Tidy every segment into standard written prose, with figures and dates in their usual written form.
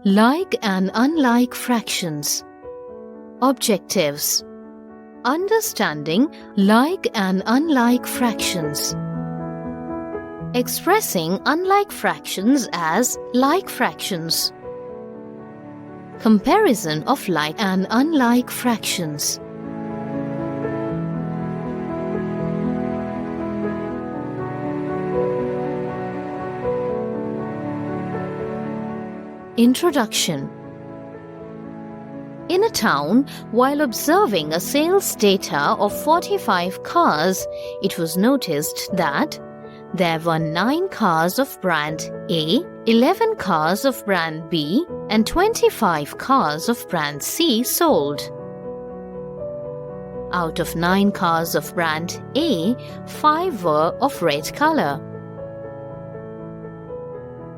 Like and unlike fractions. Objectives. Understanding like and unlike fractions. Expressing unlike fractions as like fractions. Comparison of like and unlike fractions. Introduction. In a town, while observing a sales data of 45 cars, it was noticed that there were 9 cars of brand A, 11 cars of brand B, and 25 cars of brand C sold. Out of 9 cars of brand A, 5 were of red color.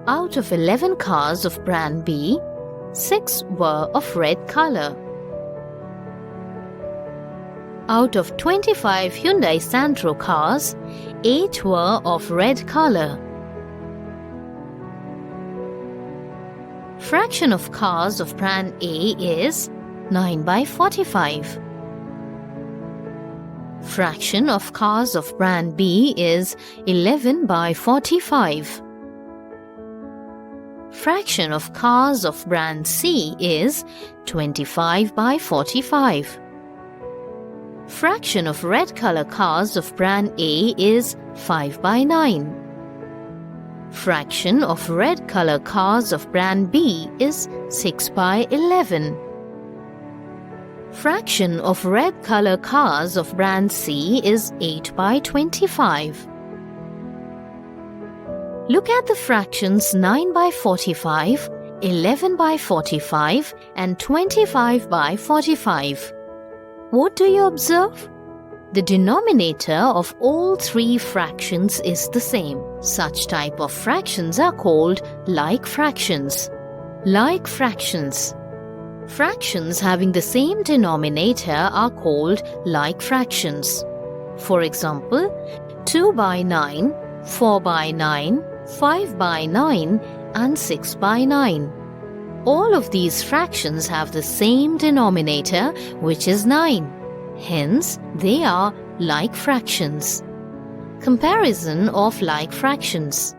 Out of 11 cars of brand B, 6 were of red color. Out of 25 Hyundai Santro cars, 8 were of red color. Fraction of cars of brand A is 9 by 45. Fraction of cars of brand B is 11 by 45. Fraction of cars of brand C is 25 by 45. Fraction of red color cars of brand A is 5 by 9. Fraction of red color cars of brand B is 6 by 11. Fraction of red color cars of brand C is 8 by 25. Look at the fractions 9 by 45, 11 by 45, and 25 by 45. What do you observe? The denominator of all 3 fractions is the same. Such type of fractions are called like fractions. Like fractions. Fractions having the same denominator are called like fractions. For example, 2 by 9, 4 by 9, 5 by 9, and 6 by 9. All of these fractions have the same denominator, which is 9. Hence, they are like fractions. Comparison of like fractions.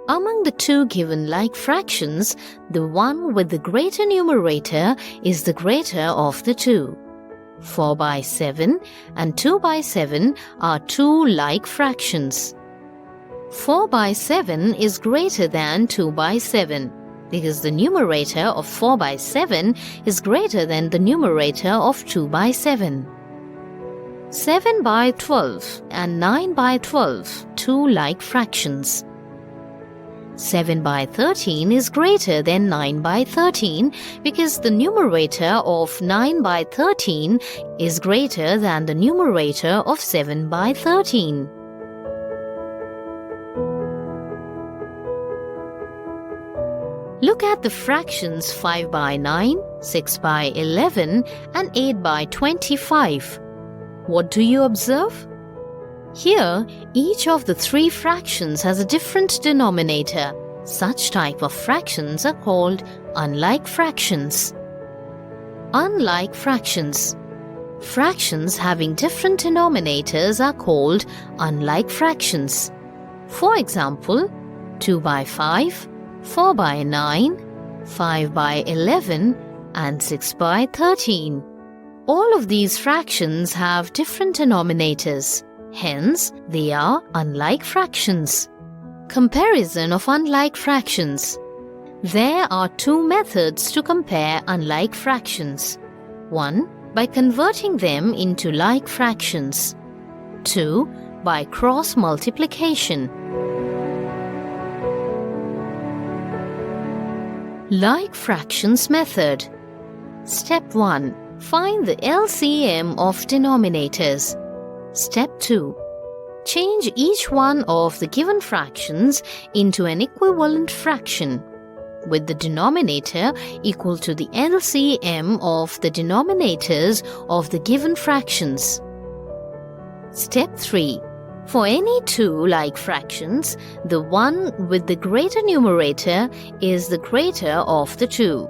Among the 2 given like fractions, the one with the greater numerator is the greater of the 2. 4 by 7 and 2 by 7 are 2 like fractions. 4 by 7 is greater than 2 by 7 because the numerator of 4 by 7 is greater than the numerator of 2 by 7. 7 by 12 and 9 by 12, 2 like fractions. 7 by 13 is greater than 9 by 13 because the numerator of 9 by 13 is greater than the numerator of 7 by 13. Look at the fractions 5 by 9, 6 by 11, and 8 by 25. What do you observe? Here, each of the 3 fractions has a different denominator. Such type of fractions are called unlike fractions. Unlike fractions. Fractions having different denominators are called unlike fractions. For example, 2 by 5, 4 by 9, 5 by 11, and 6 by 13. All of these fractions have different denominators. Hence, they are unlike fractions. Comparison of unlike fractions. There are 2 methods to compare unlike fractions. 1. By converting them into like fractions. 2. By cross multiplication. Like fractions method. Step 1. Find the LCM of denominators. Step 2. Change each one of the given fractions into an equivalent fraction, with the denominator equal to the LCM of the denominators of the given fractions. Step 3. For any two like fractions, the one with the greater numerator is the greater of the two.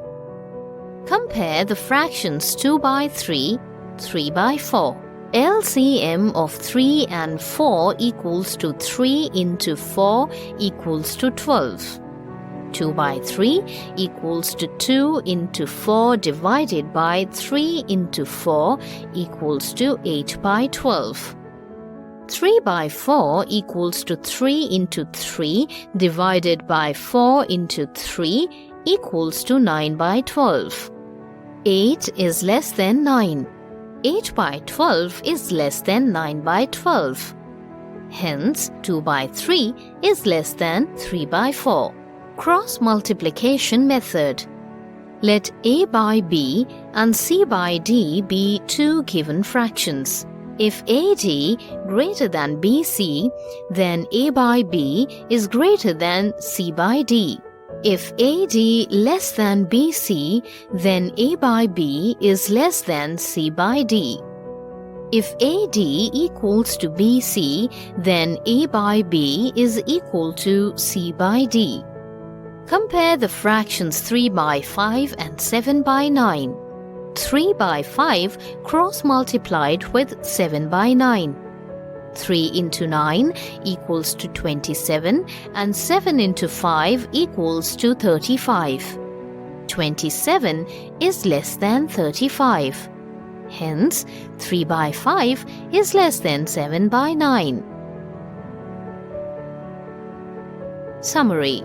Compare the fractions 2 by 3, 3 by 4. LCM of 3 and 4 equals to 3 into 4 equals to 12. 2 by 3 equals to 2 into 4 divided by 3 into 4 equals to 8 by 12. 3 by 4 equals to 3 into 3 divided by 4 into 3 equals to 9 by 12. 8 is less than 9. 8 by 12 is less than 9 by 12. Hence, 2 by 3 is less than 3 by 4. Cross multiplication method. Let A by B and C by D be two given fractions. If AD greater than BC, then A by B is greater than C by D. If AD less than BC, then A by B is less than C by D. If AD equals to BC, then A by B is equal to C by D. Compare the fractions 3 by 5 and 7 by 9. 3 by 5 cross-multiplied with 7 by 9. 3 into 9 equals to 27 and 7 into 5 equals to 35. 27 is less than 35. Hence, 3 by 5 is less than 7 by 9. Summary.